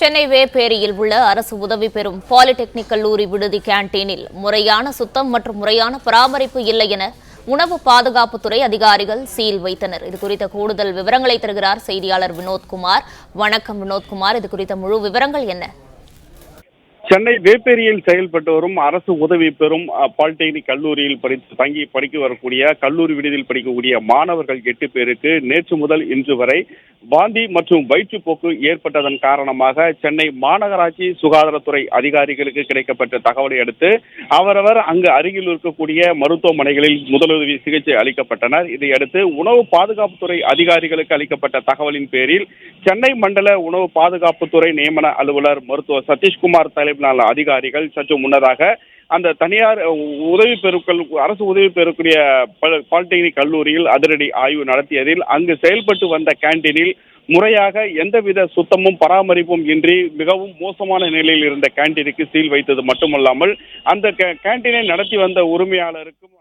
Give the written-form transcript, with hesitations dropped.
சென்னை வேப்பேரியில் உள்ள அரசு உதவி பெறும் பாலிடெக்னிக் கல்லூரி விடுதி கேண்டீனில் முறையான சுத்தம் மற்றும் முறையான பராமரிப்பு இல்லை என உணவு பாதுகாப்புத்துறை அதிகாரிகள் சீல் வைத்தனர். இதுகுறித்த கூடுதல் விவரங்களை தருகிறார் செய்தியாளர் வினோத்குமார். வணக்கம் வினோத்குமார், இது குறித்த முழு விவரங்கள் என்ன? சென்னை வேப்பேரியில் செயல்பட்டு வரும் அரசு உதவி பெறும் பாலிடெக்னிக் கல்லூரியில் படிக்க வரக்கூடிய கல்லூரி விடுதியில் படிக்கக்கூடிய மாணவர்கள் 8 பேருக்கு நேற்று முதல் இன்று வரை வாந்தி மற்றும் வயிற்றுப்போக்கு ஏற்பட்டதன் காரணமாக சென்னை மாநகராட்சி சுகாதாரத்துறை அதிகாரிகளுக்கு கிடைக்கப்பட்ட தகவலை அடுத்து அவரவர் அங்கு அருகில் இருக்கக்கூடிய மருத்துவமனைகளில் முதலுதவி சிகிச்சை அளிக்கப்பட்டனர். இதையடுத்து உணவு பாதுகாப்புத்துறை அதிகாரிகளுக்கு அளிக்கப்பட்ட தகவலின் பேரில் சென்னை மண்டல உணவு பாதுகாப்புத்துறை நியமன அலுவலர் மருத்துவர் சதீஷ்குமார் தலைமையிலான அதிகாரிகள் சற்று முன்னதாக அந்த தனியார் அரசு உதவி பெறக்கூடிய பாலிடெக்னிக் கல்லூரியில் அதிரடி ஆய்வு நடத்தியதில் அங்கு செயல்பட்டு வந்த கேண்டீனில் முறையாக எந்தவித சுத்தமும் பராமரிப்பும் இன்றி மிகவும் மோசமான நிலையில் இருந்த கேண்டீனுக்கு சீல் வைத்தது மட்டுமல்லாமல் அந்த கேண்டீனை நடத்தி வந்த உரிமையாளருக்கும்